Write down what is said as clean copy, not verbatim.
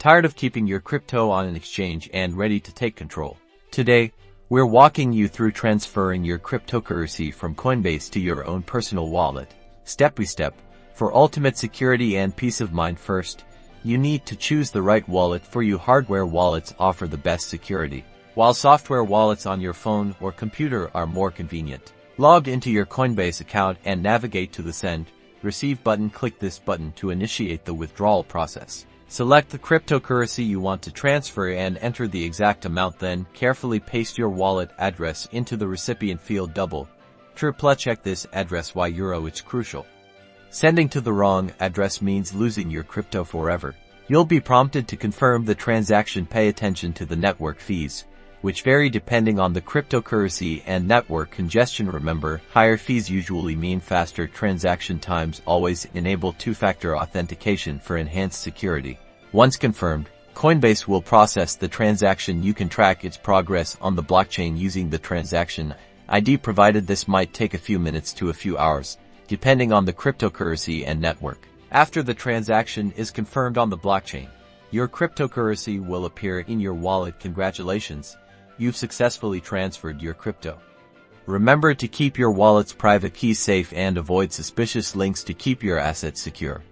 Tired of keeping your crypto on an exchange and ready to take control? Today, we're walking you through transferring your cryptocurrency from Coinbase to your own personal wallet, step by step, for ultimate security and peace of mind. First, you need to choose the right wallet for you. Hardware wallets offer the best security, while software wallets on your phone or computer are more convenient. Log into your Coinbase account and navigate to the Send, Receive button. Click this button to initiate the withdrawal process. Select the cryptocurrency you want to transfer and enter the exact amount. Then, carefully paste your wallet address into the recipient field. Triple check this address €. It's crucial. Sending to the wrong address means losing your crypto forever. You'll be prompted to confirm the transaction. Pay attention to the network fees, which vary depending on the cryptocurrency and network congestion. Remember, higher fees usually mean faster transaction times. Always enable two-factor authentication for enhanced security. Once confirmed, Coinbase will process the transaction. You can track its progress on the blockchain using the transaction ID provided. This might take a few minutes to a few hours, depending on the cryptocurrency and network. After the transaction is confirmed on the blockchain, your cryptocurrency will appear in your wallet. Congratulations! You've successfully transferred your crypto. Remember to keep your wallet's private keys safe and avoid suspicious links to keep your assets secure.